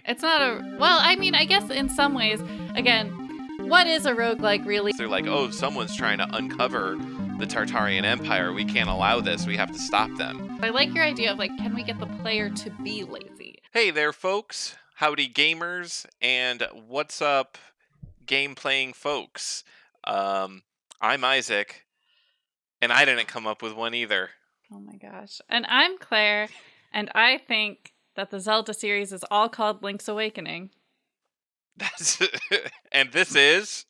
It's not a... Well, I mean, I guess in some ways, again, what is a roguelike really? They're like, oh, someone's trying to uncover the Tartarian Empire. We can't allow this. We have to stop them. I like your idea of, like, can we get the player to be lazy? Hey there, folks. Howdy, gamers. And what's up, game-playing folks? I'm Isaac, and I didn't come up with one either. Oh my gosh. And I'm Claire, and I think that the Zelda series is all called Link's Awakening. And this is...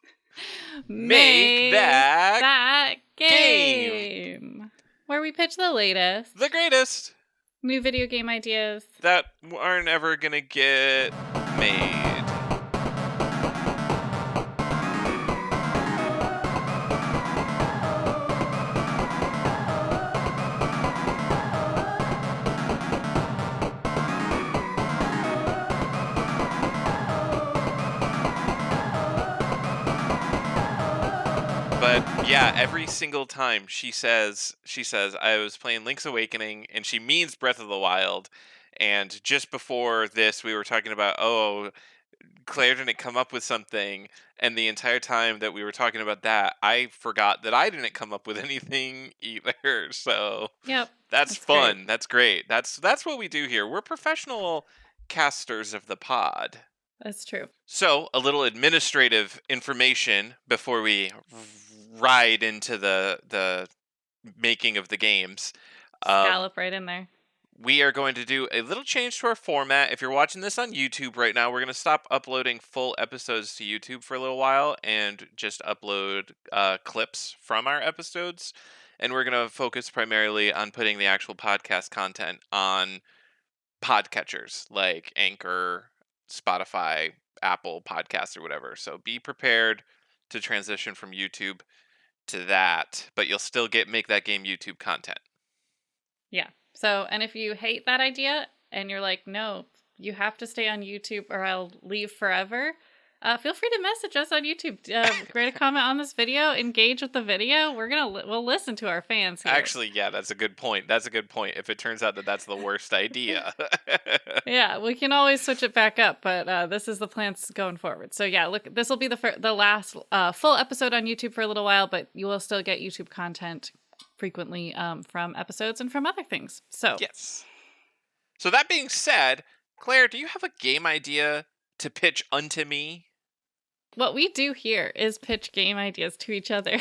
Make that game! Where we pitch the latest, the greatest, new video game ideas that aren't ever gonna get made. But yeah, every single time she says, I was playing Link's Awakening, and she means Breath of the Wild. And just before this, we were talking about, oh, Claire didn't come up with something. And the entire time that we were talking about that, I forgot that I didn't come up with anything either. So Yep, that's fun. great. That's great. That's what we do here. We're professional casters of the pod. That's true. So, a little administrative information before we ride into the making of the games. Scallop right in there. We are going to do a little change to our format. If you're watching this on YouTube right now, we're going to stop uploading full episodes to YouTube for a little while and just upload clips from our episodes. And we're going to focus primarily on putting the actual podcast content on podcatchers like Anchor, Spotify, Apple Podcasts, or whatever. So be prepared to transition from YouTube to that, but you'll still make that game YouTube content. Yeah. So, and if you hate that idea and you're like, no, you have to stay on YouTube or I'll leave forever, feel free to message us on YouTube. Write a comment on this video, engage with the video. We'll listen to our fans here. Actually, yeah, that's a good point. If it turns out that that's the worst idea. Yeah, we can always switch it back up, but this is the plans going forward. So yeah, look, this will be the last full episode on YouTube for a little while, but you will still get YouTube content frequently from episodes and from other things. So yes. So that being said, Claire, do you have a game idea to pitch unto me? What we do here is pitch game ideas to each other.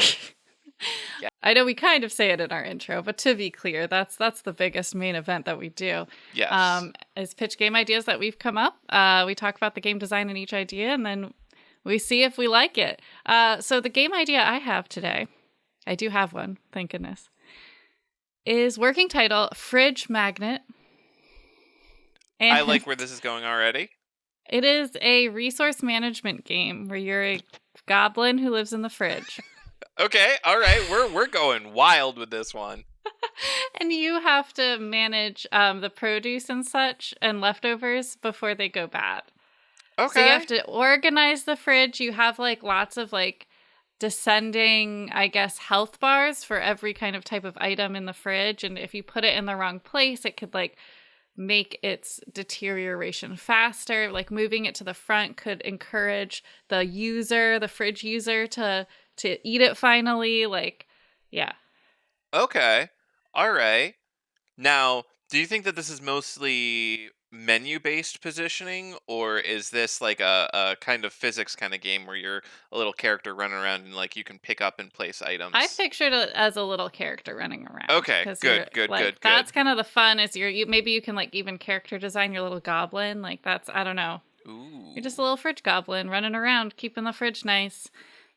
Yeah. I know we kind of say it in our intro, but to be clear, that's the biggest main event that we do. Yes. Is pitch game ideas that we've come up. We talk about the game design in each idea, and then we see if we like it. So the game idea I have today, I do have one, thank goodness, is working title, Fridge Magnet. And I like where this is going already. It is a resource management game where you're a goblin who lives in the fridge. Okay, all right, we're going wild with this one. And you have to manage the produce and such and leftovers before they go bad. Okay. So you have to organize the fridge. You have like lots of like descending, I guess, health bars for every kind of type of item in the fridge. And if you put it in the wrong place, it could like make its deterioration faster. Like moving it to the front could encourage the fridge user to eat it finally. Like, yeah. Okay. All right. Now, do you think that this is mostly menu-based positioning, or is this like a kind of physics kind of game where you're a little character running around and like you can pick up and place items? I pictured it as a little character running around. Okay, good. That's kind of the fun. Is maybe you can like even character design your little goblin. Like that's, I don't know. Ooh. You're just a little fridge goblin running around, keeping the fridge nice,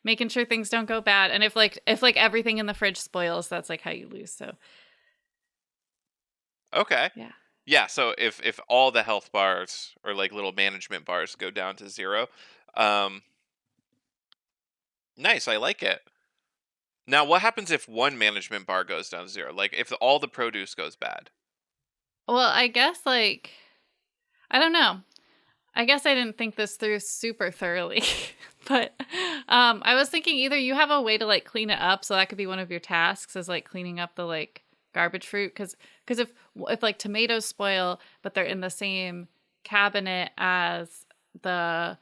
making sure things don't go bad. And if everything in the fridge spoils, that's like how you lose. So. Okay. Yeah. Yeah, so if all the health bars or like little management bars go down to 0, nice, I like it. Now, what happens if one management bar goes down to 0? Like if all the produce goes bad? Well, I guess like, I don't know. I guess I didn't think this through super thoroughly, but I was thinking either you have a way to like clean it up, so that could be one of your tasks is like cleaning up the like garbage fruit, because if like tomatoes spoil but they're in the same cabinet as the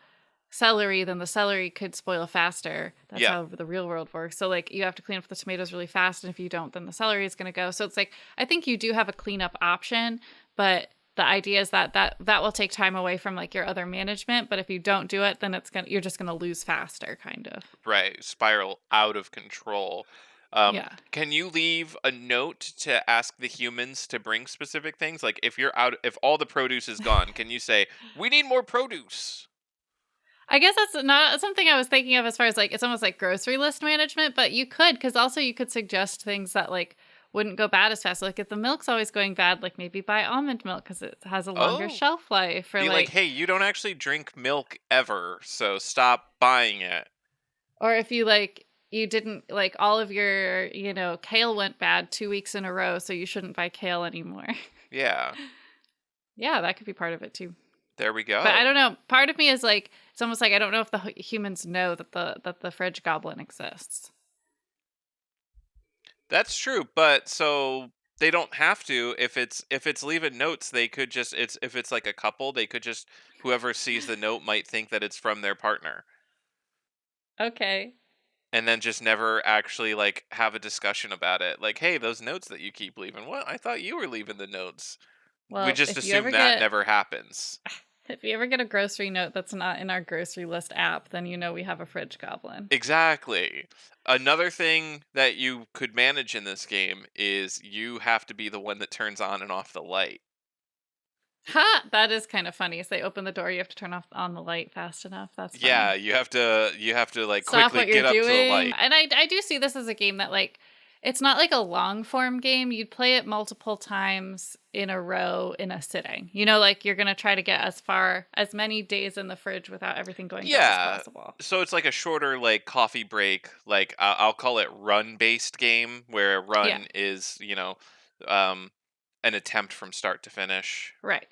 celery, then the celery could spoil faster. That's Yeah. how the real world works. So like you have to clean up the tomatoes really fast, and if you don't, then the celery is going to go. So it's like I think you do have a cleanup option, but the idea is that will take time away from like your other management. But if you don't do it, then you're just gonna lose faster, kind of. Right. Spiral out of control. Yeah. Can you leave a note to ask the humans to bring specific things? Like if all the produce is gone, can you say, we need more produce? I guess that's not something I was thinking of as far as like it's almost like grocery list management, but you could, because also you could suggest things that like wouldn't go bad as fast. Like if the milk's always going bad, like maybe buy almond milk because it has a longer Oh, shelf life. Or be like, hey, you don't actually drink milk ever, so stop buying it. or if you like you didn't like all of your kale went bad 2 weeks in a row, so you shouldn't buy kale anymore. Yeah. Yeah, that could be part of it too. There we go. But I don't know. Part of me is like, it's almost like I don't know if the humans know that the fridge goblin exists. That's true, but so they don't have to. If it's leaving notes, they could just if it's like a couple, they could just whoever sees the note might think that it's from their partner. Okay. And then just never actually like have a discussion about it. Like, hey, those notes that you keep leaving. What? I thought you were leaving the notes. We Well, just assume that never happens. if you ever get a grocery note that's not in our grocery list app, then you know we have a fridge goblin. Exactly. Another thing that you could manage in this game is you have to be the one that turns on and off the light. Ha! That is kind of funny. So they open the door, you have to turn on the light fast enough. That's funny. Yeah, you have to like Stop quickly what you're get up to the doing. light. And I do see this as a game that like it's not like a long form game. You'd play it multiple times in a row in a sitting. Like you're gonna try to get as many days in the fridge without everything going bad as possible. So it's like a shorter like coffee break, like I'll call it run based game where run is, um an attempt from start to finish. Right.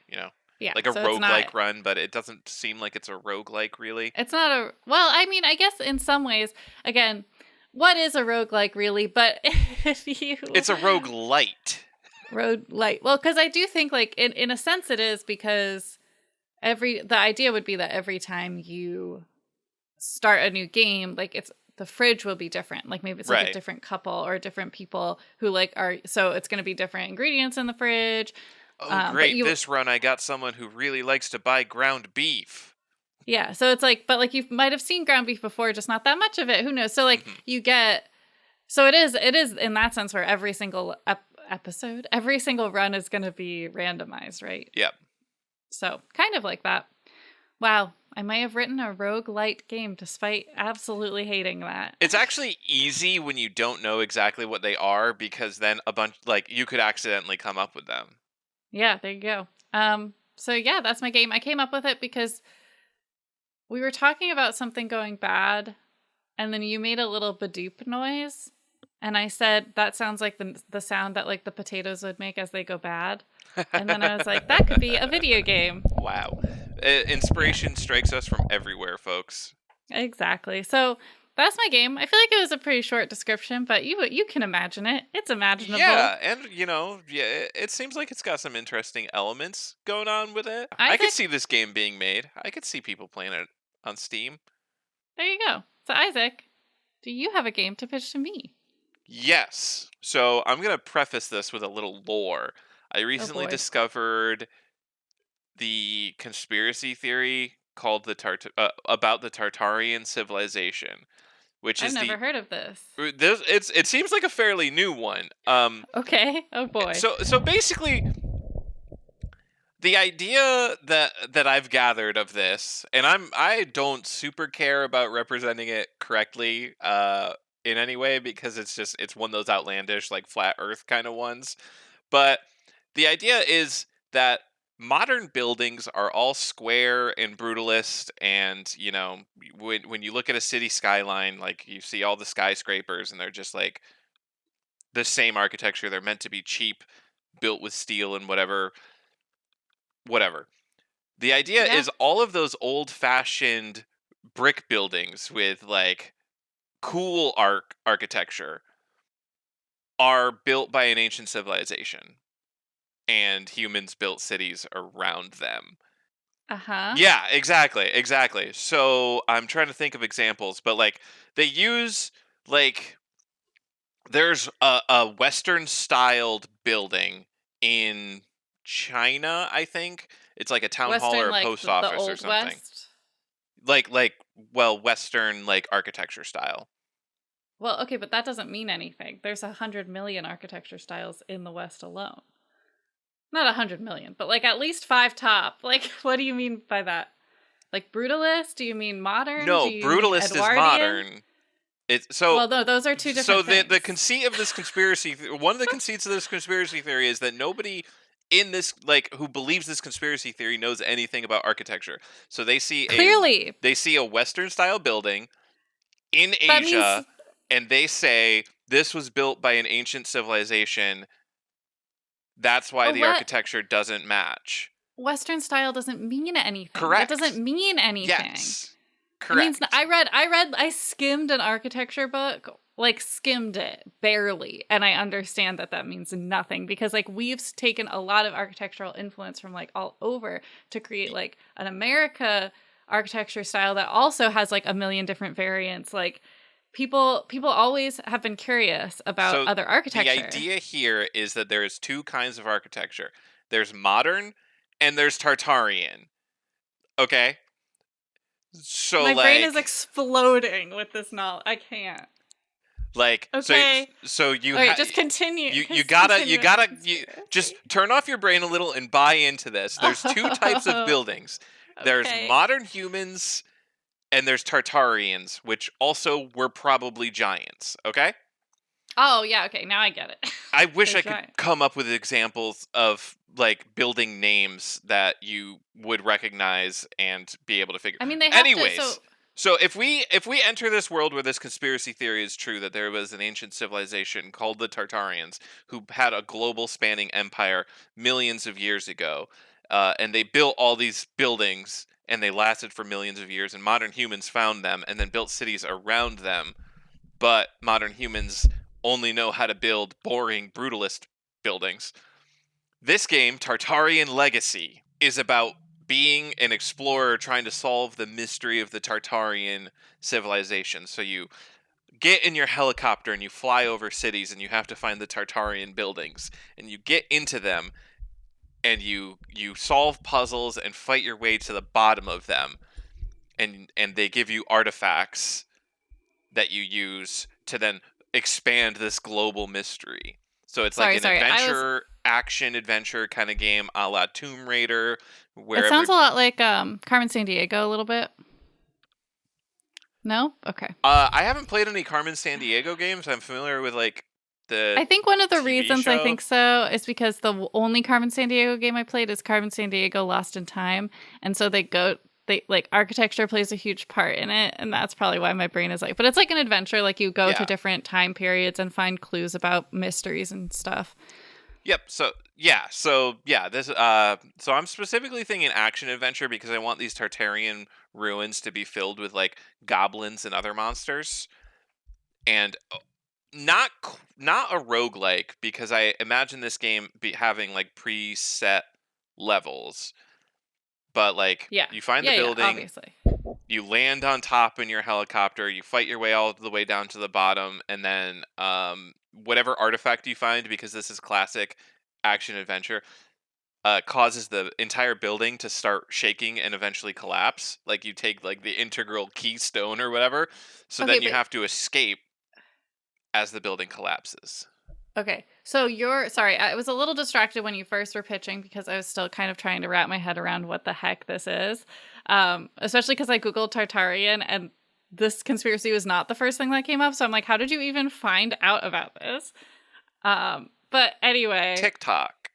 Yeah. Like a so roguelike run, but it doesn't seem like it's a roguelike really. It's not a well, I mean, I guess in some ways, again, what is a roguelike really? But if you It's a roguelite. Roguelite. Well, because I do think like in a sense it is, because the idea would be that every time you start a new game, like the fridge will be different. Like maybe it's like a different couple or different people who like are, so it's going to be different ingredients in the fridge. Oh, great. This run I got someone who really likes to buy ground beef. Yeah. So it's like, but like you might have seen ground beef before, just not that much of it. Who knows? So like you get, so it is in that sense where every single episode, every single run is going to be randomized, right? Yep. So kind of like that. Wow. I might have written a roguelite game despite absolutely hating that. It's actually easy when you don't know exactly what they are, because then you could accidentally come up with them. Yeah, there you go. So yeah, that's my game. I came up with it because we were talking about something going bad, and then you made a little badoop noise, and I said that sounds like the sound that like the potatoes would make as they go bad. And then I was like, that could be a video game. Wow. Inspiration strikes us from everywhere, folks. Exactly. So that's my game. I feel like it was a pretty short description, but you can imagine it. It's imaginable. Yeah, and it seems like it's got some interesting elements going on with it. I could see this game being made. I could see people playing it on Steam. There you go. So Isaac, do you have a game to pitch to me? Yes. So I'm going to preface this with a little lore. I recently discovered the conspiracy theory called about the Tartarian civilization, which I've never heard of this. It seems like a fairly new one. Okay. Oh boy. So basically, the idea that I've gathered of this, and I don't super care about representing it correctly in any way, because it's one of those outlandish like flat Earth kind of ones, but the idea is that modern buildings are all square and brutalist, and when you look at a city skyline, like you see all the skyscrapers and they're just like the same architecture. They're meant to be cheap, built with steel and whatever. The idea is all of those old-fashioned brick buildings with like cool architecture are built by an ancient civilization, and humans built cities around them. Uh-huh. Yeah, exactly. So I'm trying to think of examples, but like they use like there's a Western styled building in China, I think. It's like a town hall or Western, a like post the office or Old something. West. Like well, Western like architecture style. Well, okay, but that doesn't mean anything. There's 100 million architecture styles in the West alone. Not 100 million, but like at least five top. Like, what do you mean by that? Like brutalist? Do you mean modern? Do No, you mean brutalist is Edwardian? modern. It's so Well, no, those are two so different the things. conceit of this one of the conceits of this conspiracy theory is that nobody in this like who believes this conspiracy theory knows anything about architecture. So Clearly, they see a Western style building in that means Asia, and they say this was built by an ancient civilization. That's why a the architecture doesn't match. Western style doesn't mean anything. That doesn't Correct. mean anything. Yes. It means Correct. I skimmed an architecture book, like skimmed it barely, and I understand that that means nothing because like we've taken a lot of architectural influence from like all over to create like an America architecture style that also has like a million different variants. Like people always have been curious about So other the architecture. idea here is that there is two kinds of architecture. There's modern and there's Tartarian. Okay? So My brain is like exploding with this knowledge. I can't. like Okay. so you All right, just continue. you Just gotta continue with the just conspiracy. turn off your brain a little and buy into this. There's two types of Oh, buildings. There's okay. modern humans and there's Tartarians, which also were probably giants, okay? Oh, yeah, okay. Now I get it. I wish They're I could giant. come up with examples of like building names that you would recognize and be able to figure. I mean, they have to. Anyways, so if we enter this world where this conspiracy theory is true that there was an ancient civilization called the Tartarians who had a global spanning empire millions of years ago, and they built all these buildings and they lasted for millions of years, and modern humans found them and then built cities around them, but modern humans only know how to build boring brutalist buildings. This game, Tartarian Legacy, is about being an explorer trying to solve the mystery of the Tartarian civilization. So you get in your helicopter and you fly over cities and you have to find the Tartarian buildings and you get into them and you solve puzzles and fight your way to the bottom of them, and they give you artifacts that you use to then expand this global mystery. So it's like sorry, an sorry. action adventure kind of game a la Tomb Raider, It where sounds a lot like Carmen Sandiego a little bit. No? Okay. I haven't played any Carmen Sandiego games. I'm familiar with like the I think one of the TV reasons I show. think so is because the only Carmen Sandiego game I played is Carmen Sandiego Lost in Time. And so they like architecture plays a huge part in it, and that's probably why my brain is like, but it's like an adventure, like you go to Yeah. different time periods and find clues about mysteries and stuff. Yep. So yeah, this so I'm specifically thinking action adventure because I want these Tartarian ruins to be filled with like goblins and other monsters. And not a roguelike because I imagine this game having like preset levels. But like Yeah. you find the Yeah, building, obviously. you land on top in your helicopter, you fight your way all the way down to the bottom, and then whatever artifact you find, because this is classic action adventure, causes the entire building to start shaking and eventually collapse. Like you take like the integral keystone or whatever, so Okay, then you but have to escape as the building collapses. okay. So you're sorry, I was a little distracted when you first were pitching because I was still kind of trying to wrap my head around what the heck this is. Especially because I Googled Tartarian and this conspiracy was not the first thing that came up. So I'm like, how did you even find out about this? But anyway, TikTok.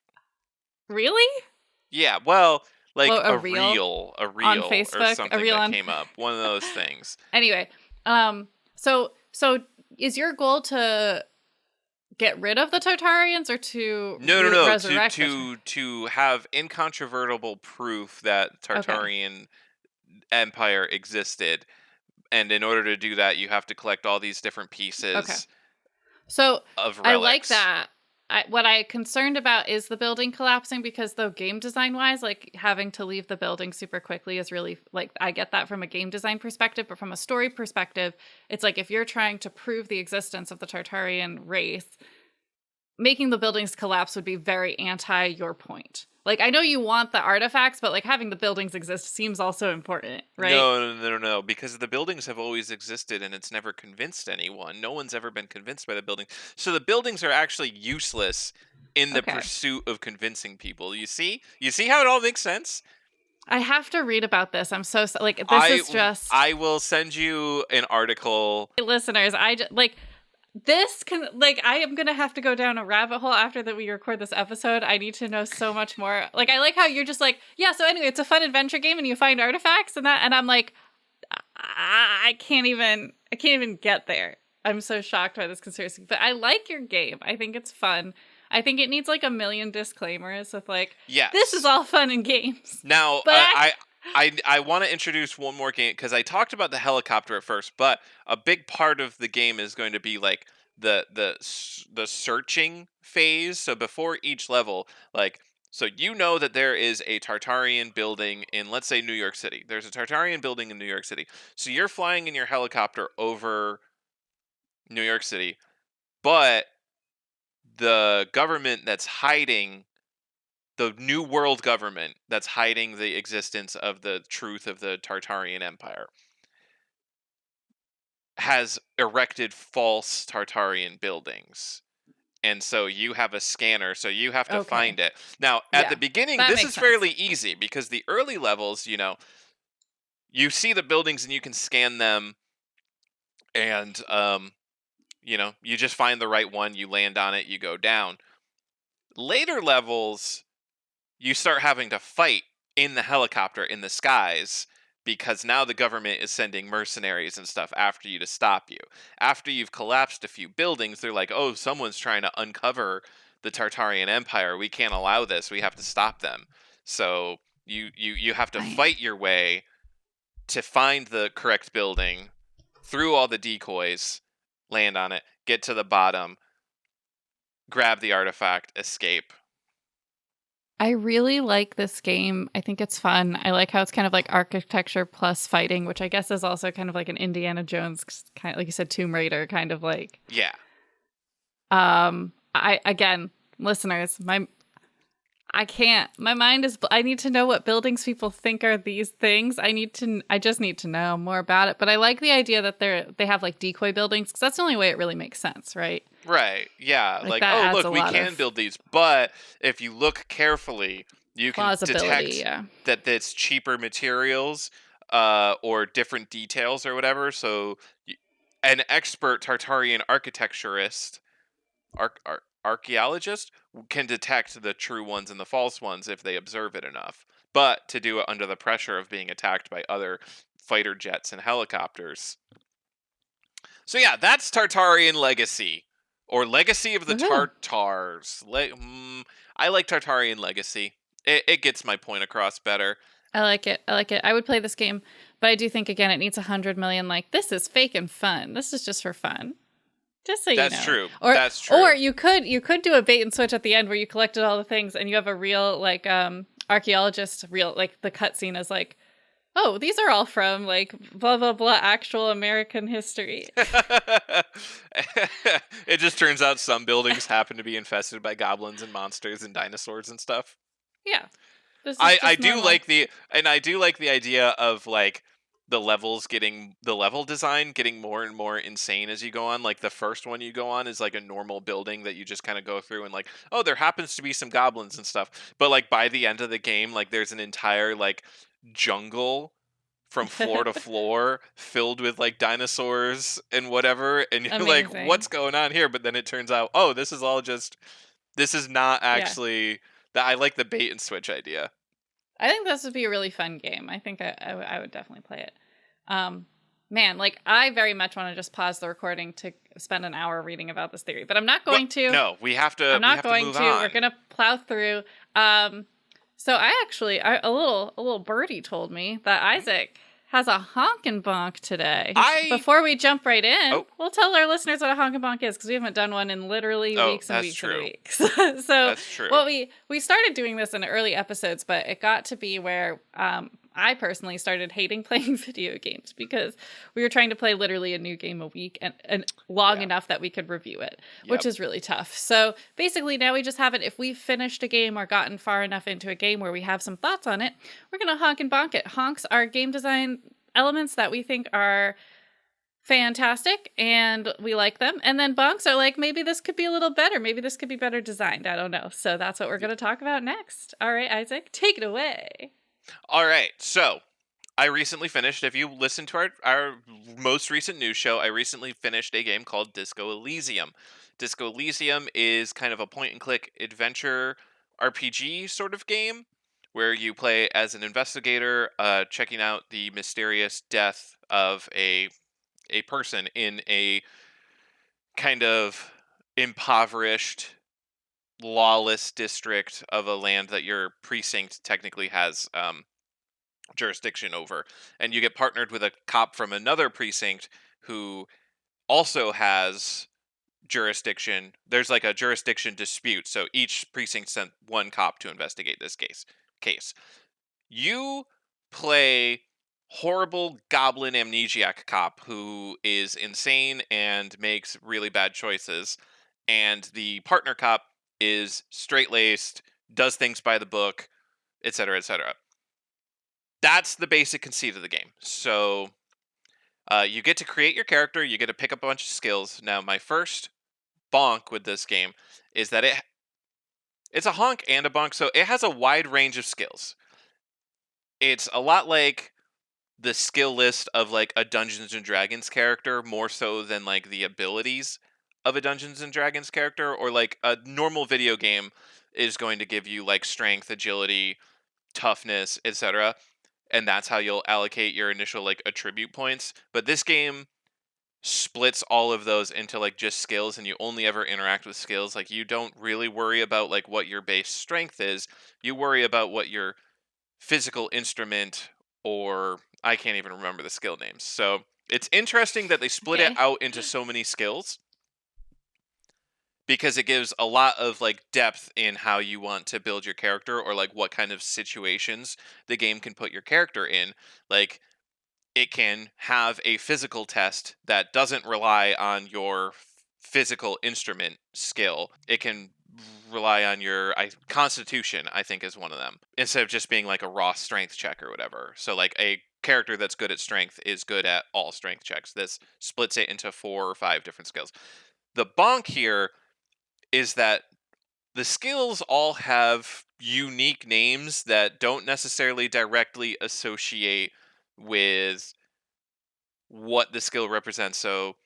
really? Yeah, well, like Well, a reel a on reel or Facebook, a something reel that on. came up. One of those things. Anyway, so is your goal to get rid of the Tartarians or to No. resurrect the To have incontrovertible proof that Okay. Tartarian Empire existed, and in order to do that, you have to collect all these different Okay. pieces So of I like relics. that. what I concerned about is the building collapsing, because though game design wise, like having to leave the building super quickly is really, like, I get that from a game design perspective, but from a story perspective, it's like if you're trying to prove the existence of the Tartarian race, making the buildings collapse would be very anti your point. Like, I know you want the artifacts, but like having the buildings exist seems also important, right? No, because the buildings have always existed and it's never convinced anyone. No one's ever been convinced by the building. So the buildings are actually useless in the Okay. pursuit of convincing people. You see? You see how it all makes sense? I have to read about this. I'm so like, this is just. I will send you an article. Listeners, like, this can, like, I am gonna have to go down a rabbit hole after that we record this episode. I need to know so much more. Like, I like how you're just like, yeah, so anyway, it's a fun adventure game and you find artifacts and that, and I'm like, I can't even get there. I'm so shocked by this conspiracy. But I like your game. I think it's fun. I think it needs like a million disclaimers with like, Yes. This is all fun and games. Now, but I want to introduce one more game, because I talked about the helicopter at first, but a big part of the game is going to be like the searching phase. So before each level, like, so you know that there is a Tartarian building in, let's say, New York City. There's a Tartarian building in New York City. So you're flying in your helicopter over New York City, but the government that's hiding, the New World government that's hiding the existence of the truth of the Tartarian Empire, has erected false Tartarian buildings. And so you have a scanner, so you have to find it. Now, at the beginning, this is fairly easy, because the early levels, you know, you see the buildings and you can scan them, and, you know, you just find the right one, you land on it, you go down. Later levels, you start having to fight in the helicopter in the skies, because now the government is sending mercenaries and stuff after you to stop you. After you've collapsed a few buildings, they're like, oh, someone's trying to uncover the Tartarian Empire. We can't allow this. We have to stop them. So you have to fight your way to find the correct building, through all the decoys, land on it, get to the bottom, grab the artifact, escape. I really like this game. I think it's fun. I like how it's kind of like architecture plus fighting, which I guess is also kind of like an Indiana Jones, kind of, like you said, Tomb Raider kind of like. Yeah. Again, listeners, my mind is, I need to know what buildings people think are these things. I just need to know more about it. But I like the idea that they have like decoy buildings, because that's the only way it really makes sense, right? Right, yeah. Like oh, look, we can build these. But if you look carefully, you can detect that it's cheaper materials or different details or whatever. So an expert Tartarian architecturist, archaeologist, can detect the true ones and the false ones if they observe it enough. But to do it under the pressure of being attacked by other fighter jets and helicopters. So yeah, that's Tartarian Legacy. Or Legacy of the Tartars. I like Tartarian Legacy. It gets my point across better. I like it. I would play this game, but I do think, again, it needs 100 million. Like, this is fake and fun. This is just for fun. Just so you know. That's true. That's true. Or you could do a bait and switch at the end where you collected all the things and you have a real, like, archaeologist, like, the cutscene is like, oh, these are all from, like, blah, blah, blah, actual American history. It just turns out some buildings happen to be infested by goblins and monsters and dinosaurs and stuff. Yeah. I do like the idea of, like, the level design getting more and more insane as you go on. Like, the first one you go on is, like, a normal building that you just kind of go through and, like, oh, there happens to be some goblins and stuff. But, like, by the end of the game, like, there's an entire, like, jungle from floor to floor filled with, like, dinosaurs and whatever, and you're like, what's going on here? But then it turns out, oh, this is not actually that. I like the bait and switch idea. I think this would be a really fun game. I think I would definitely play it. Man, like, I very much want to just pause the recording to spend an hour reading about this theory, but I'm not going to. No, we have to. I'm not going to. We're gonna plow through. So I actually, a little birdie told me that Isaac has a honk and bonk today. I Before we jump right in, oh we'll tell our listeners what a honk and bonk is because we haven't done one in literally weeks and that's weeks and true. weeks. So, That's true. well, we started doing this in early episodes, but it got to be where I personally started hating playing video games because we were trying to play literally a new game a week and long enough that we could review it, which is really tough. So basically now we just have it. If we've finished a game or gotten far enough into a game where we have some thoughts on it, we're going to honk and bonk it. Honks are game design elements that we think are fantastic and we like them. And then bonks are like, maybe this could be a little better. Maybe this could be better designed. I don't know. So that's what we're going to talk about next. All right, Isaac, take it away. All right, so I recently finished, if you listen to our most recent news show, I recently finished a game called Disco Elysium. Disco Elysium is kind of a point-and-click adventure RPG sort of game where you play as an investigator checking out the mysterious death of a person in a kind of impoverished, lawless district of a land that your precinct technically has jurisdiction over, and you get partnered with a cop from another precinct who also has jurisdiction. There's like a jurisdiction dispute, so each precinct sent one cop to investigate this case. You play horrible goblin amnesiac cop who is insane and makes really bad choices, and the partner cop is straight-laced, does things by the book, etc., etc. That's the basic conceit of the game. So you get to create your character, you get to pick up a bunch of skills. Now, my first bonk with this game is that it's a honk and a bonk, so it has a wide range of skills. It's a lot like the skill list of like a Dungeons and Dragons character, more so than like the abilities of a Dungeons and Dragons character, or like a normal video game is going to give you like strength, agility, toughness, etc. And that's how you'll allocate your initial like attribute points. But this game splits all of those into like just skills, and you only ever interact with skills. Like you don't really worry about like what your base strength is. You worry about what your physical instrument, or I can't even remember the skill names. So it's interesting that they split it out into so many skills, because it gives a lot of like depth in how you want to build your character, or like what kind of situations the game can put your character in. Like it can have a physical test that doesn't rely on your physical instrument skill. It can rely on your constitution, I think, is one of them, instead of just being like a raw strength check or whatever. So like a character that's good at strength is good at all strength checks. This splits it into 4 or 5 different skills. The bonk here is that the skills all have unique names that don't necessarily directly associate with what the skill represents. So,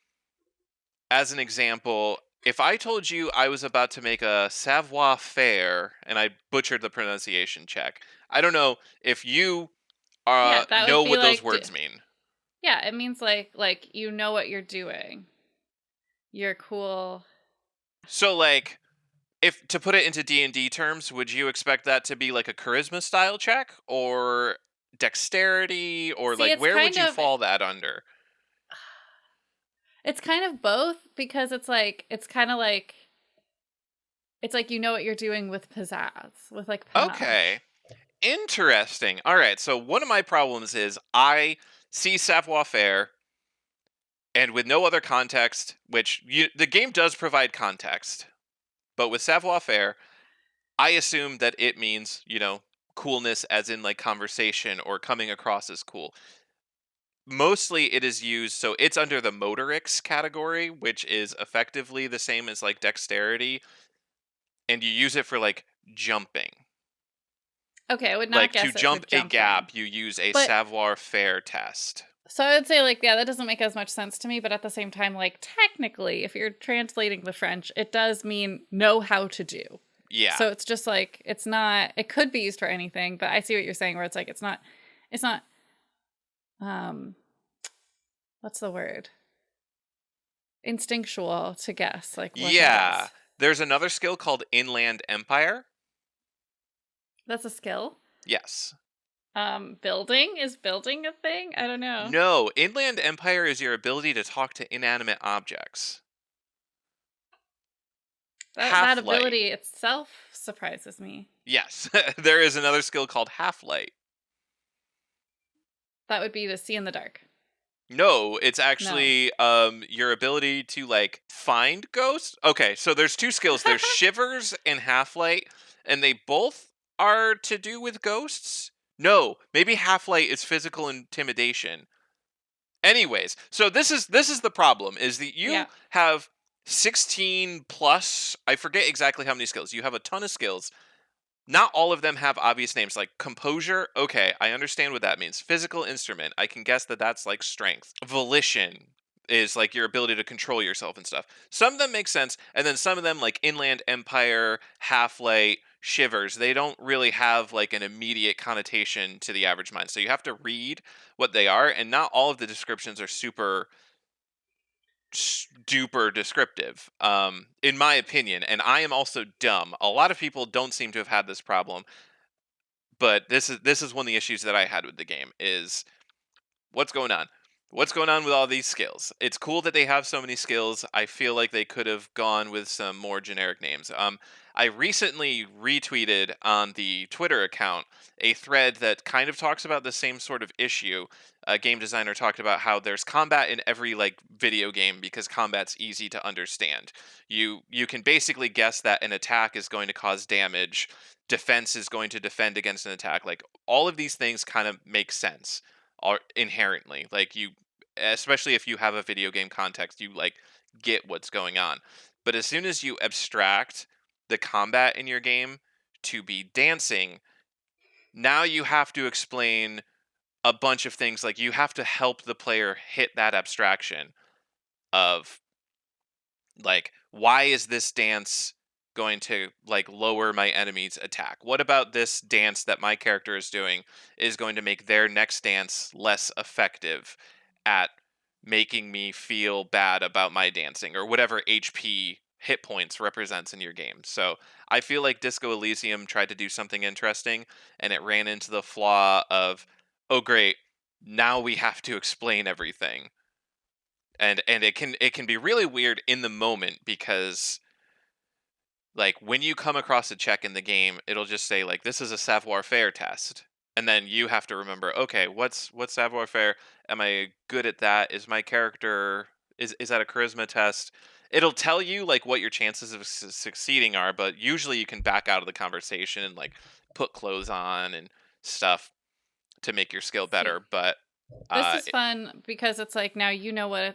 as an example, if I told you I was about to make a savoir faire, and I butchered the pronunciation check, I don't know if you that know would be what those like, words mean. Yeah, it means like you know what you're doing. You're cool. So, like, if to put it into D&D terms, would you expect that to be like a charisma style check, or dexterity, or See, like it's where would kind you of fall that under? it's kind of both, because it's kind of like it's like you know what you're doing with pizzazz, with like panache. Okay. Interesting. All right. So one of my problems is I see savoir faire, and with no other context, which the game does provide context, but with savoir faire, I assume that it means, coolness as in like conversation or coming across as cool. Mostly it is used, so it's under the motorics category, which is effectively the same as like dexterity, and you use it for like jumping. Okay, I would not Like to guess it for jump a jumping. gap, you use a But savoir faire test. so I would say like, yeah, that doesn't make as much sense to me, but at the same time, like technically, if you're translating the French, it does mean know how to do. Yeah. So it's just like it's not, it could be used for anything, but I see what you're saying where it's like it's not what's the word? Instinctual to guess like what that is. There's another skill called Inland Empire. That's a skill. Yes. Building? Is building a thing? I don't know. No, Inland Empire is your ability to talk to inanimate objects. That Half-light. ability itself surprises me. Yes, there is another skill called half-light. That would be to see in the dark. No, it's No. actually your ability to like find ghosts. Okay, so there's two skills. There's shivers and half-light, and they both are to do with ghosts. No, maybe half-light is physical intimidation. Anyways, so this is the problem is that you Yeah. have 16 plus, I forget exactly how many skills. You have a ton of skills. Not all of them have obvious names, like composure. Okay, I understand what that means. Physical instrument, I can guess that that's like strength. Volition is like your ability to control yourself and stuff. Some of them make sense, and then some of them, like Inland Empire, Half-Light, Shivers, they don't really have like an immediate connotation to the average mind. So you have to read what they are, and not all of the descriptions are super duper descriptive, in my opinion. And I am also dumb. A lot of people don't seem to have had this problem, but this is one of the issues that I had with the game is what's going on. What's going on with all these skills? It's cool that they have so many skills. I feel like they could have gone with some more generic names. I recently retweeted on the Twitter account a thread that kind of talks about the same sort of issue. A game designer talked about how there's combat in every like video game because combat's easy to understand. You can basically guess that an attack is going to cause damage, defense is going to defend against an attack. Like all of these things kind of make sense are inherently, like you, especially if you have a video game context, you like get what's going on. But as soon as you abstract the combat in your game to be dancing, now you have to explain a bunch of things. Like you have to help the player hit that abstraction of like, why is this dance going to like lower my enemy's attack? What about this dance that my character is doing is going to make their next dance less effective at making me feel bad about my dancing, or whatever HP hit points represents in your game? So I feel like Disco Elysium tried to do something interesting, and it ran into the flaw of, oh great, now we have to explain everything. And it can be really weird in the moment because like when you come across a check in the game, it'll just say like this is a savoir-faire test. And then you have to remember, okay, what's savoir-faire? Am I good at that? Is my character is that a charisma test? It'll tell you like what your chances of succeeding are, but usually you can back out of the conversation and like put clothes on and stuff to make your skill See, better. But this is fun because it's like now you know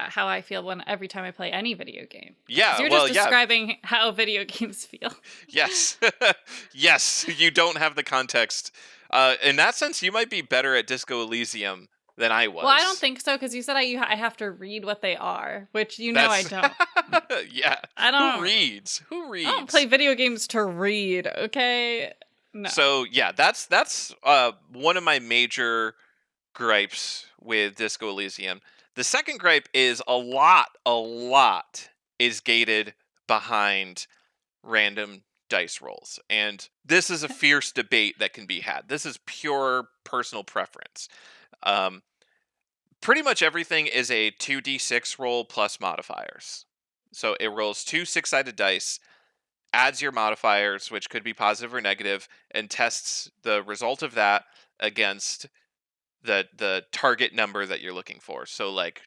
how I feel when every time I play any video game. Because yeah, you're well, just yeah, describing how video games feel. yes. Yes, you don't have the context. In that sense, you might be better at Disco Elysium than I Well, I don't was. think so because you said I have to read what they are, which I That's don't. yeah. I Who don't. reads? Who I don't play reads? video games to read. Okay, no. So yeah, that's one of my major gripes with Disco Elysium. The second gripe is a lot is gated behind random dice rolls. And this is a fierce debate that can be had. This is pure personal preference. Um, Pretty much everything is a 2d6 roll plus modifiers. So it rolls two six-sided dice, adds your modifiers, which could be positive or negative, and tests the result of that against the target number that you're looking for. So like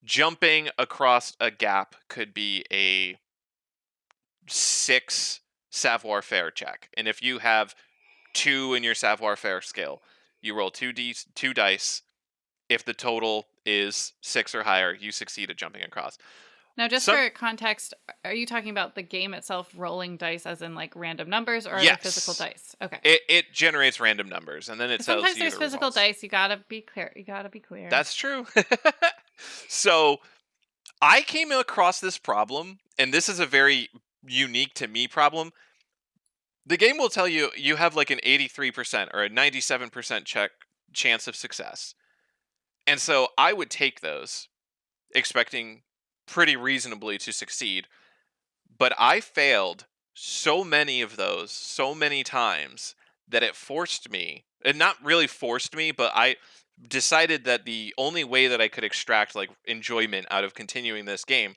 jumping across a gap could be a 6 savoir faire check. And if you have 2 in your savoir faire skill, you roll 2 dice. If the total is 6 or higher, you succeed at jumping across. Now, just Some for context, are you talking about the game itself rolling dice as in like random numbers, or are they physical yes. dice? Okay. It generates random numbers and then it tells Sometimes you there's the physical results. dice. You gotta be clear. You gotta be clear. That's true. So I came across this problem, and this is a very unique to me problem. The game will tell you you have like an 83% or a 97% chance of success. And so I would take those, expecting pretty reasonably to succeed. But I failed so many of those so many times that it forced me, and not really forced me, but I decided that the only way that I could extract like enjoyment out of continuing this game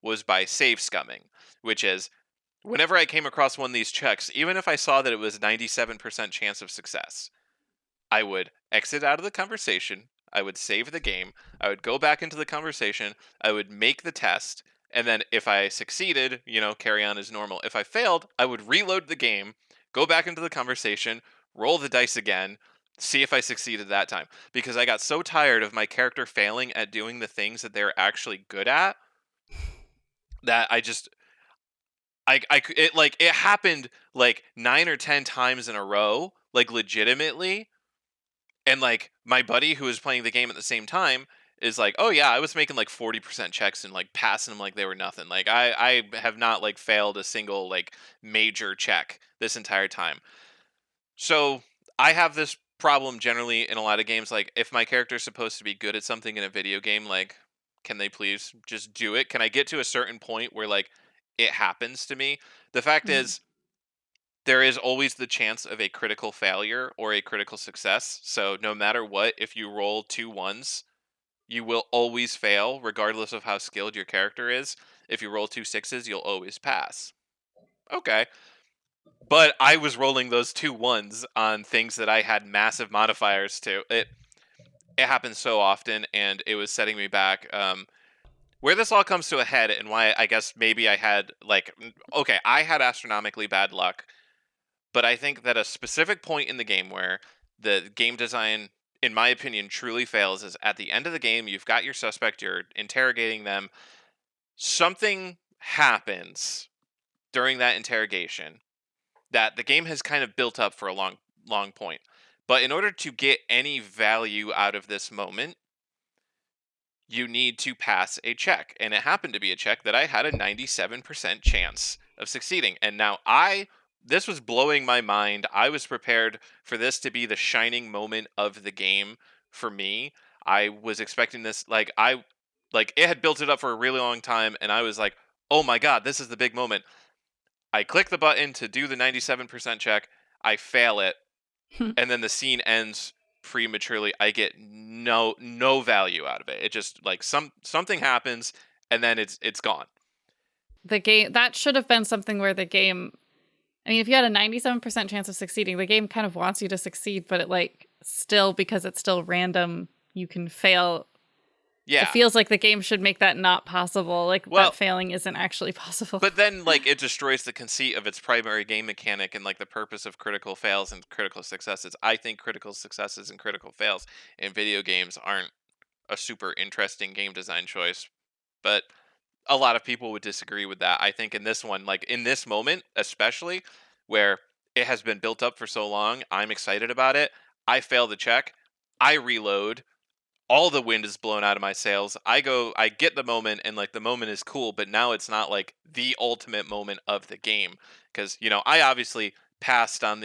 was by save scumming, which is whenever I came across one of these checks, even if I saw that it was 97% chance of success, I would exit out of the conversation, I would save the game, I would go back into the conversation, I would make the test, and then if I succeeded, carry on as normal. If I failed, I would reload the game, go back into the conversation, roll the dice again, see if I succeeded that time. Because I got so tired of my character failing at doing the things that they're actually good at that I just it happened like 9 or 10 times in a row, like legitimately, and like my buddy who was playing the game at the same time is like, "Oh yeah, I was making like 40% checks and like passing them like they were nothing. Like I have not like failed a single like major check this entire time." So, I have this problem generally in a lot of games like if my character's supposed to be good at something in a video game, like can they please just do it? Can I get to a certain point where like it happens to me? The fact Mhm. is there is always the chance of a critical failure or a critical success. So no matter what, if you roll two ones, you will always fail, regardless of how skilled your character is. If you roll two sixes, you'll always pass. Okay. But I was rolling those two ones on things that I had massive modifiers to. It happens so often, and it was setting me back. Where this all comes to a head, and why I guess maybe I had okay, I had astronomically bad luck. But I think that a specific point in the game where the game design, in my opinion, truly fails is at the end of the game, you've got your suspect, you're interrogating them. Something happens during that interrogation that the game has kind of built up for a long, long point. But in order to get any value out of this moment, you need to pass a check. And it happened to be a check that I had a 97% chance of succeeding. And now this was blowing my mind. I was prepared for this to be the shining moment of the game for me. I was expecting this, it had built it up for a really long time. And I was like, oh my God, this is the big moment. I click the button to do the 97% check. I fail it, and then the scene ends prematurely. I get no value out of it. It just like something happens and then it's gone. The game that should have been something where the game, I mean, if you had a 97% chance of succeeding, the game kind of wants you to succeed, but it like still, because it's still random, you can fail. It Yeah. feels like the game should make that not possible. Like Well, that failing isn't actually possible. but then like it destroys the conceit of its primary game mechanic and like the purpose of critical fails and critical successes. I think critical successes and critical fails in video games aren't a super interesting game design choice, but a lot of people would disagree with that. I think in this one, like in this moment, especially where it has been built up for so long, I'm excited about it. I fail the check. I reload. All the wind is blown out of my sails. I get the moment, and like the moment is cool, but now it's not like the ultimate moment of the game. Because, I obviously passed on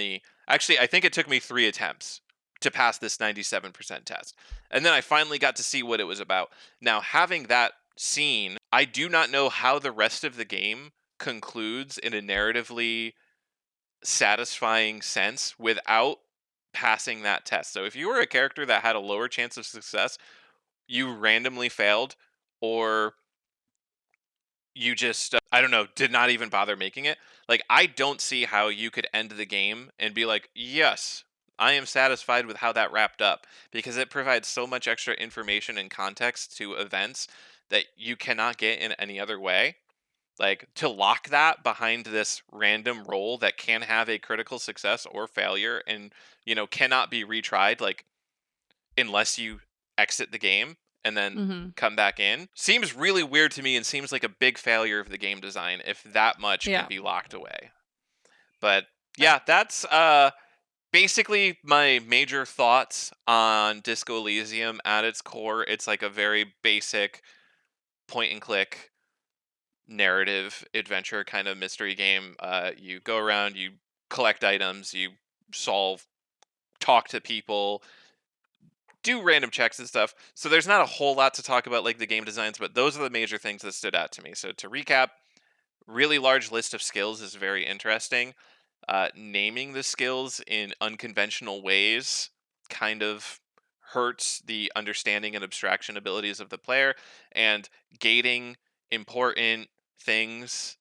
actually, I think it took me 3 attempts to pass this 97% test. And then I finally got to see what it was about. Now, having that scene, I do not know how the rest of the game concludes in a narratively satisfying sense without passing that test. So if you were a character that had a lower chance of success, you randomly failed, or you just I don't know, did not even bother making it. Like I don't see how you could end the game and be like, "Yes, I am satisfied with how that wrapped up," because it provides so much extra information and context to events that you cannot get in any other way. Like to lock that behind this random roll that can have a critical success or failure and, cannot be retried like unless you exit the game and then Hmm. come back in seems really weird to me and seems like a big failure of the game design if that much can Yeah. be locked away. But yeah, that's basically my major thoughts on Disco Elysium at its core. It's like a very basic point and click narrative adventure kind of mystery game. You go around, you collect items, you solve, talk to people, do random checks and stuff. So there's not a whole lot to talk about like the game designs, but those are the major things that stood out to me. So to recap, really large list of skills is very interesting. naming the skills in unconventional ways kind of hurts the understanding and abstraction abilities of the player, and gating important things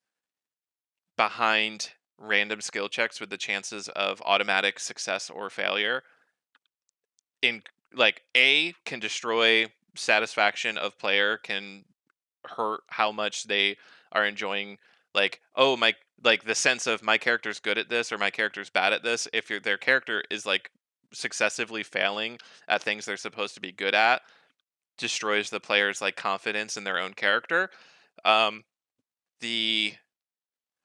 behind random skill checks with the chances of automatic success or failure in like A can destroy satisfaction of player, can hurt how much they are enjoying, like, oh my, like the sense of my character's good at this or my character's bad at this. If their character is like successively failing at things they're supposed to be good at, destroys the player's like confidence in their own character. The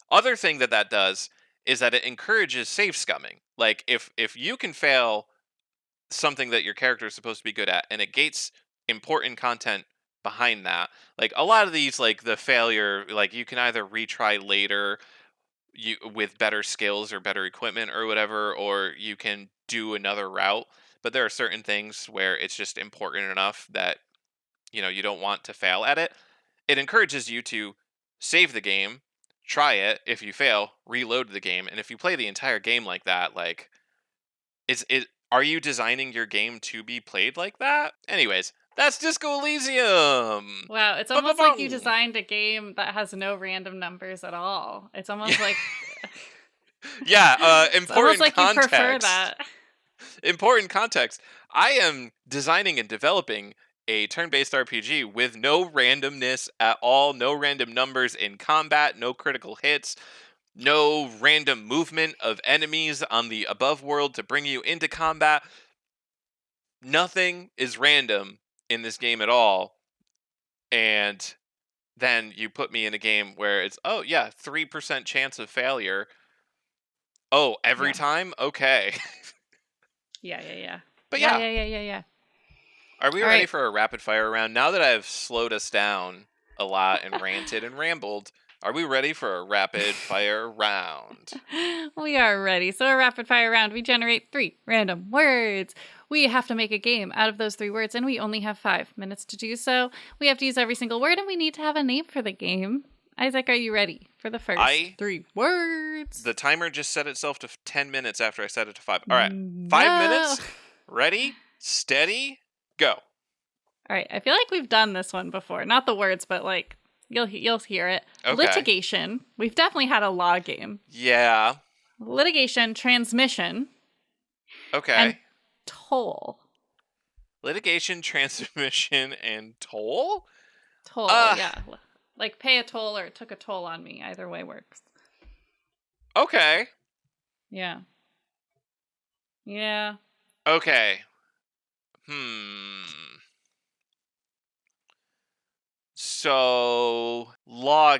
other thing that does is that it encourages save scumming. Like if you can fail something that your character is supposed to be good at and it gates important content behind that, like a lot of these, like the failure, like you can either retry later, you with better skills or better equipment or whatever, or you can do another route. But there are certain things where it's just important enough that you don't want to fail at it. It encourages you to save the game, try it. If you fail, reload the game. And if you play the entire game like that, like, is it? Are you designing your game to be played like that? Anyways, that's Disco Elysium. Wow, it's almost like you designed a game that has no random numbers at all. It's almost like yeah, it's almost important like you prefer context. that. Important context. I am designing and developing a turn-based RPG with no randomness at all, no random numbers in combat, no critical hits, no random movement of enemies on the above world to bring you into combat. Nothing is random in this game at all. And then you put me in a game where it's, oh yeah, 3% chance of failure. Oh, every time? Okay. Yeah. But yeah. Are we All ready right. for a rapid fire round? Now that I've slowed us down a lot and ranted and rambled, are we ready for a rapid fire round? We are ready. So a rapid fire round. We generate 3 random words. We have to make a game out of those 3 words, and we only have 5 minutes to do so. We have to use every single word, and we need to have a name for the game. Isaac, are you ready for the first 3 words? The timer just set itself to 10 minutes after I set it to 5. All right, 5 minutes. Ready, steady, go. All right, I feel like we've done this one before. Not the words, but like you'll hear it. Okay. Litigation. We've definitely had a law game. Yeah. Litigation, transmission. Okay. And toll. Litigation, transmission, and toll? Toll, yeah. Like pay a toll or it took a toll on me. Either way works. Okay. Yeah. Okay. So, law,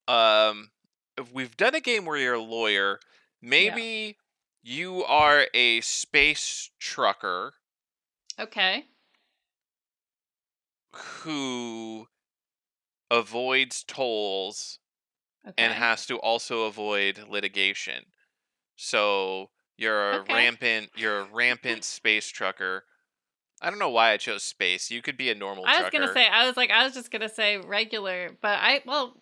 if we've done a game where you're a lawyer, maybe you are a space trucker. Okay. Who avoids tolls and has to also avoid litigation. So you're a rampant space trucker. I don't know why I chose space. You could be a normal trucker. I was just gonna say regular, but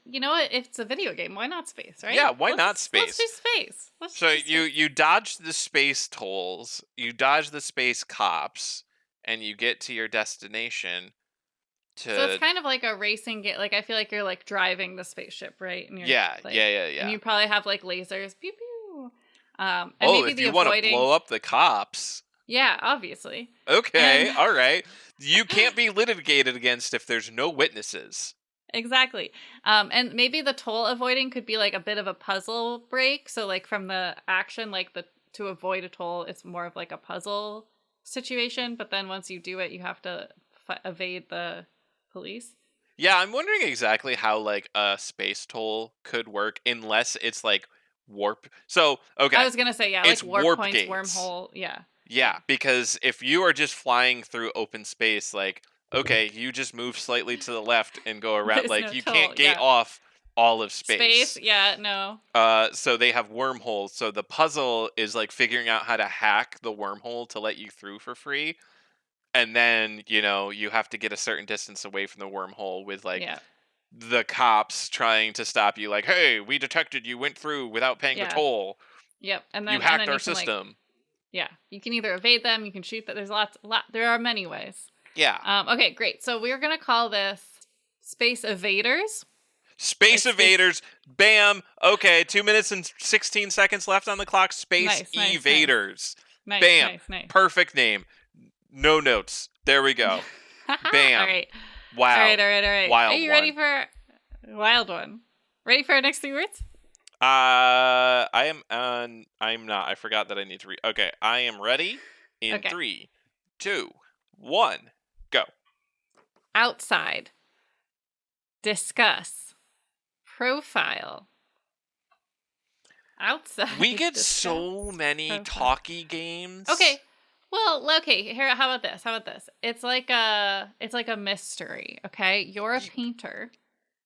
you know what? If it's a video game, why not space, right? Yeah, why not space? Let's do space. So you dodge the space tolls, you dodge the space cops, and you get to your destination. So it's kind of like a racing game. Like I feel like you're like driving the spaceship, right? And you're yeah. And you probably have like lasers, pew pew. And if you want to blow up the cops. Yeah, obviously. Okay, all right. You can't be litigated against if there's no witnesses. Exactly. And maybe the toll avoiding could be like a bit of a puzzle break. So like from the action, like to avoid a toll, it's more of like a puzzle situation. But then once you do it, you have to evade the police. Yeah, I'm wondering exactly how like a space toll could work unless it's like warp. So, okay. I was going to say, it's like warp points, gates. wormhole. Yeah. Yeah, because if you are just flying through open space, like, okay, you just move slightly to the left and go around. There's like, no you toll, can't gate off all of space. Space? Yeah, no. So they have wormholes. So the puzzle is like figuring out how to hack the wormhole to let you through for free. And then, you have to get a certain distance away from the wormhole with like the cops trying to stop you. Like, hey, we detected you went through without paying the toll. Yep. And You then hacked our you can system. yeah, you can either evade them, you can shoot them. There's there are many ways. Yeah. Okay, great. So we're going to call this Space Evaders. Space Evaders. Bam. Okay, 2 minutes and 16 seconds left on the clock. Space Evaders. Nice, Bam. nice. Perfect name. No notes. There we go. Bam. All right. Wow. All right. Wild Are you ready for wild one? Ready for our next 3 words? I'm not. I forgot that I need to read. Okay, I am ready in 3, 2, 1, go. Outside. Discuss. Profile. Outside. We get so many talkie games. Okay. Well, okay. Here, how about this? It's like a mystery. Okay, you're a painter.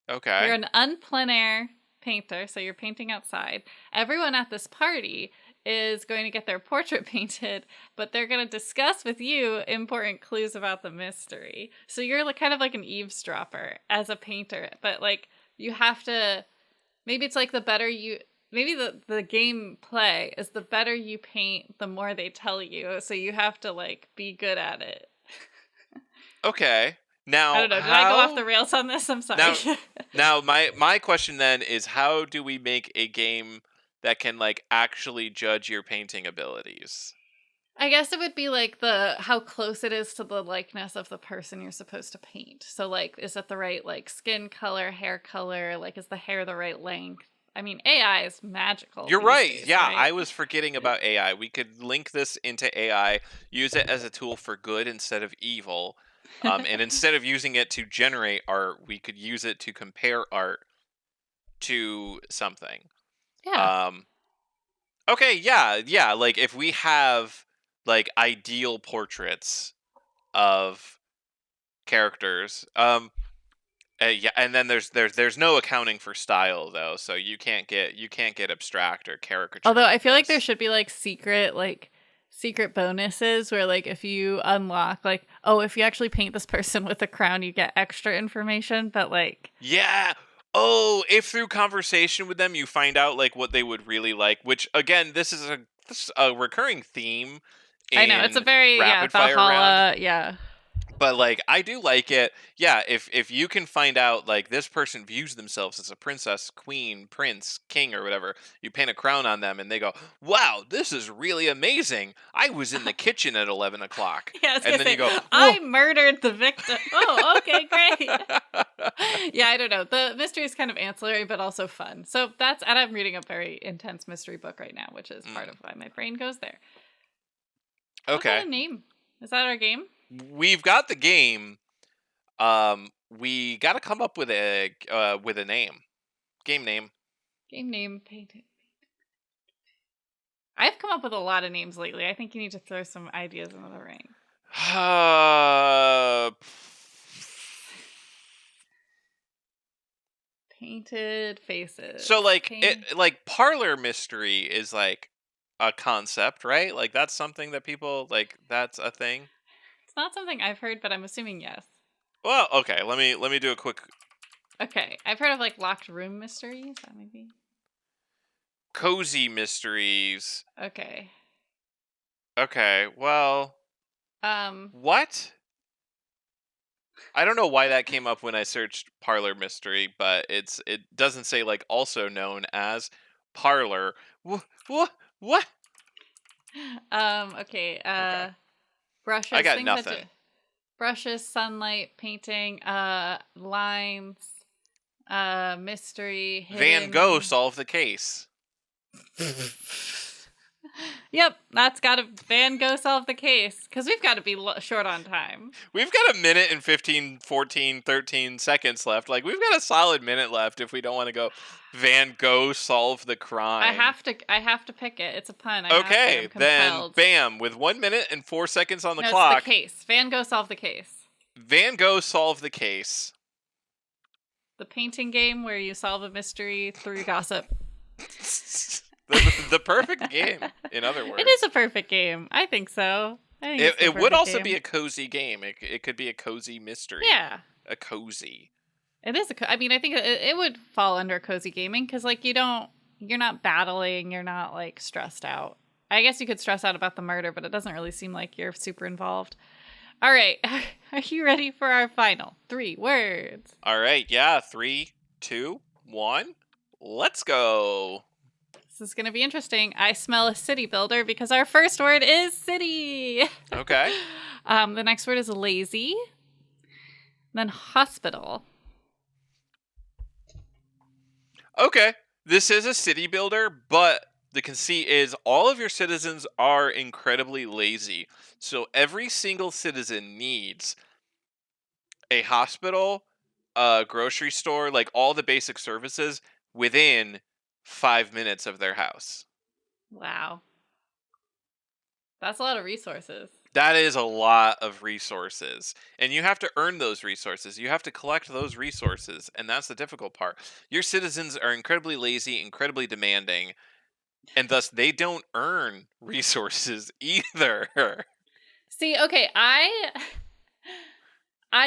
Okay. You're an unplein painter, so you're painting outside. Everyone at this party is going to get their portrait painted, but they're going to discuss with you important clues about the mystery. So you're like kind of like an eavesdropper as a painter, but like you have to. Maybe it's like the game play is the better you paint, the more they tell you. So you have to like be good at it. Okay. Now, I don't know. Did I go off the rails on this? I'm sorry. Now my question then is, how do we make a game that can like actually judge your painting abilities? I guess it would be like how close it is to the likeness of the person you're supposed to paint. So like, is it the right like skin color, hair color? Like, is the hair the right length? I mean, AI is magical. You're right. Days, Yeah, right? I was forgetting about AI. We could link this into AI, use it as a tool for good instead of evil. And instead of using it to generate art, we could use it to compare art to something. Yeah. Okay, yeah. Like if we have like ideal portraits of characters, yeah, and then there's no accounting for style though, so you can't get abstract or caricature. Although I feel like there should be like secret bonuses where like if you unlock like, oh, if you actually paint this person with a crown, you get extra information, but like yeah. Oh, if through conversation with them you find out like what they would really like, which again, this is a recurring theme. I know it's a very rapid fire round. Yeah. But like I do like it. Yeah, if you can find out like this person views themselves as a princess, queen, prince, king, or whatever, you paint a crown on them and they go, "Wow, this is really amazing. I was in the kitchen at 11 o'clock." Yeah, and then you go, "Whoa." "I murdered the victim." Oh, okay, great. Yeah, I don't know. The mystery is kind of ancillary, but also fun. So and I'm reading a very intense mystery book right now, which is part of why my brain goes there. Okay. What's the name? Is that our game? We've got the game. We got to come up with a name. Game name. Game name. Painting. I've come up with a lot of names lately. I think you need to throw some ideas into the ring. Painted faces. So like like parlor mystery is like a concept, right? Like that's something that people like. That's a thing. It's not something I've heard, but I'm assuming yes. Well, okay. Let me do a quick. Okay, I've heard of like locked room mysteries. That maybe. Cozy mysteries. Okay. Okay. Well. What? I don't know why that came up when I searched parlor mystery, but it doesn't say like also known as parlor. What? Okay. Okay. Brushes. I got nothing. Brushes, sunlight, painting, lines, mystery. Hidden. Van Gogh solved the case. Yep, Van Gogh solve the case, because we've got to be short on time. We've got 1 minute and 15, 14, 13 seconds left. Like, we've got a solid minute left if we don't want to go Van Gogh solve the crime. I have to pick it. It's a pun. Okay, then bam, with 1 minute and 4 seconds on the clock. It's the case. Van Gogh solve the case. Van Gogh solve the case. The painting game where you solve a mystery through gossip. The perfect game, in other words. It is a perfect game. I think so. It would also be a cozy game. It could be a cozy mystery. Yeah. A cozy. It is I mean, I think it would fall under cozy gaming because, like, you don't battling, you're not like stressed out. I guess you could stress out about the murder, but it doesn't really seem like you're super involved. All right. Are you ready for our final 3 words? All right. Yeah. 3, 2, 1. Let's go. This is going to be interesting. I smell a city builder because our first word is city. Okay. The next word is lazy. Then hospital. Okay. This is a city builder, but the conceit is all of your citizens are incredibly lazy. So every single citizen needs a hospital, a grocery store, like all the basic services within 5 minutes of their house. Wow. That's a lot of resources. That is a lot of resources. And you have to earn those resources. You have to collect those resources. And that's the difficult part. Your citizens are incredibly lazy, incredibly demanding, and thus they don't earn resources either. See, okay, I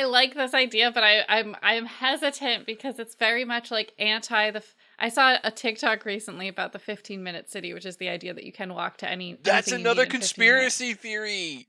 like this idea, but I'm hesitant because it's very much like I saw a TikTok recently about the 15-minute city, which is the idea that you can walk to That's anything another you need in 15 conspiracy theory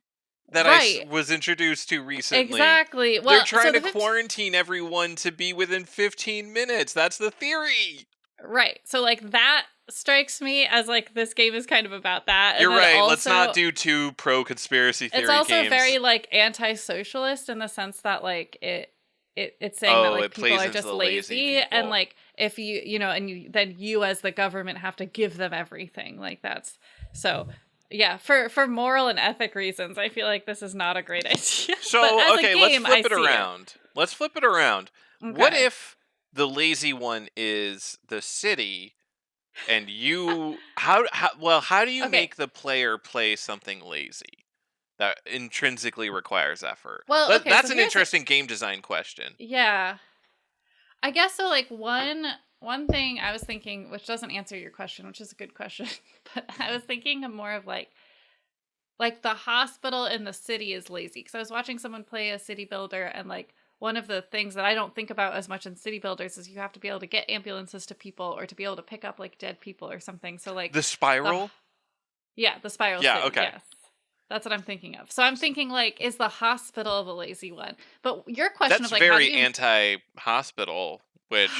that Right. I was introduced to recently. Exactly. Well, They're trying so to quarantine everyone to be within 15 minutes. That's the theory. Right. So like that strikes me as like this game is kind of about that. You're and then right. Also, Let's not do 2 pro conspiracy theory it's also games. very like anti-socialist in the sense that like it's saying that like people are just lazy and like if then you as the government have to give them everything. Like that's so yeah, for moral and ethic reasons, I feel like this is not a great idea. So okay, let's flip it around. Let's flip it around. Okay. What if the lazy one is the city, and you how do you make the player play something lazy that intrinsically requires effort? Well, okay, that's so an interesting game design question. Yeah, I guess so. Like one thing I was thinking, which doesn't answer your question, which is a good question, but I was thinking of more of like the hospital in the city is lazy because I was watching someone play a city builder and like. One of the things that I don't think about as much in city builders is you have to be able to get ambulances to people or to be able to pick up like dead people or something. So like the spiral? The spiral Yeah, city, okay. Yes. That's what I'm thinking of. So I'm thinking like, is the hospital the lazy one? But your question That's of like very anti-hospital, which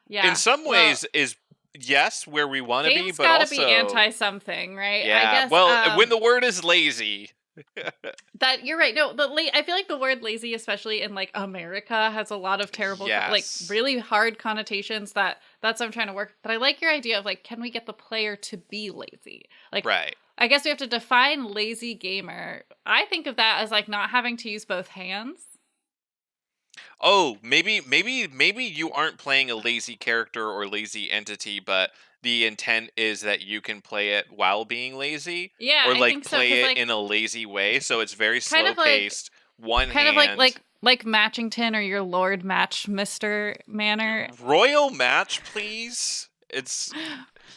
in some ways is yes where we want to be, but gotta also be anti something, right? Yeah. I guess, well, when the word is lazy. That you're right. No, I feel like the word lazy, especially in like America, has a lot of terrible, like really hard connotations. That's what I'm trying to work. But I like your idea of like, can we get the player to be lazy? Like, right. I guess we have to define lazy gamer. I think of that as like not having to use both hands. Oh, maybe you aren't playing a lazy character or lazy entity, but the intent is that you can play it while being lazy. Yeah, or I like think play so, it like, in a lazy way, so it's very kind slow of like- paced. One kind hand. of like Matchington or your Lord Match Mr. Manor. Royal Match, please. It's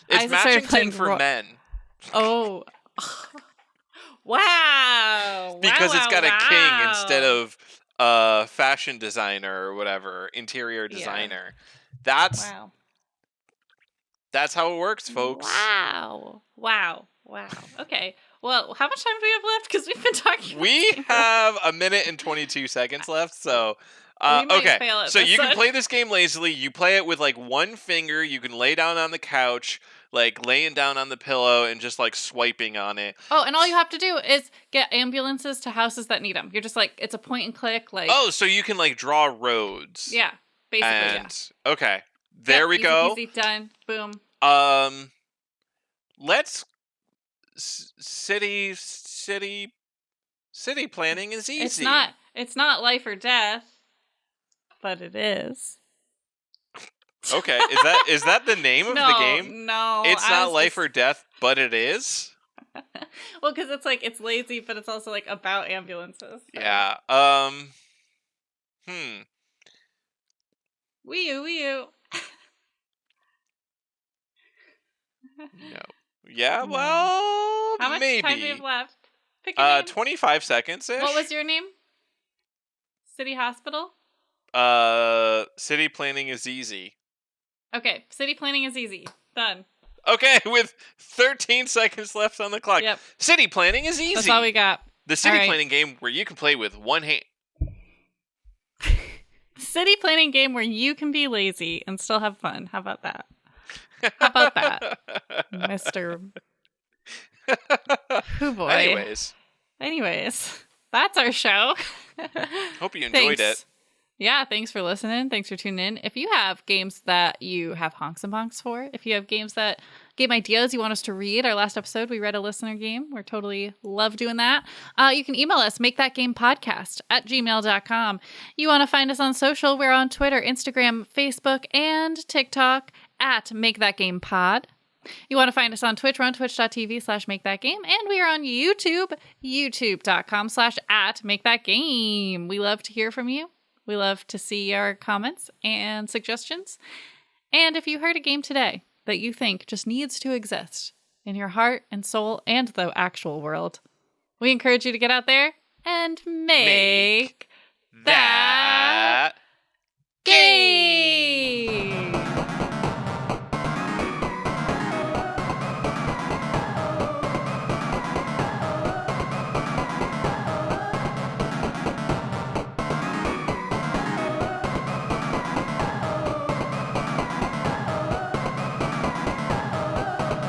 I just started Matchington playing for men. Oh. Wow. Because it's got a king Wow. instead of a fashion designer or whatever, interior designer. That's how it works, folks. Wow. Okay. Well, how much time do we have left? Because we've been talking. We have 1 minute and 22 seconds left, so we might okay. fail at So this you can one. play this game lazily. You play it with like one finger. You can lay down on the couch, like laying down on the pillow and just like swiping on it. Oh, and all you have to do is get ambulances to houses that need them. You're just like, it's a point and click. Like, oh, so you can like draw roads. Yeah, basically. Okay, there we go. Easy, done. Boom. Let's city planning is easy. It's not life or death, but it is. Okay, is that the name of the game? No, it's not life or death, but it is. Well, because it's like it's lazy, but it's also like about ambulances. So. Yeah. Wee you. No. Yeah. Well, how much maybe. time do we have left? Pick a name. 25 seconds ish. What was your name? City Hospital. City planning is easy. Okay, city planning is easy. Done. Okay, with 13 seconds left on the clock. Yep. City planning is easy. That's all we got. The city All right. planning game where you can play with one hand. City planning game where you can be lazy and still have fun. How about that? How about that, Mr. Oh boy. Anyways, that's our show. Hope you enjoyed it. Yeah, thanks for listening. Thanks for tuning in. If you have games that you have honks and bonks for, if you have game ideas you want us to read, our last episode, we read a listener game. We're totally love doing that. You can email us, makethatgamepodcast@gmail.com. You want to find us on social, we're on Twitter, Instagram, Facebook, and TikTok @makethatgamepod. You want to find us on Twitch, we're on twitch.tv/makethatgame, and we are on YouTube, youtube.com/@makethatgame. We love to hear from you. We love to see your comments and suggestions. And if you heard a game today that you think just needs to exist in your heart and soul and the actual world, we encourage you to get out there and make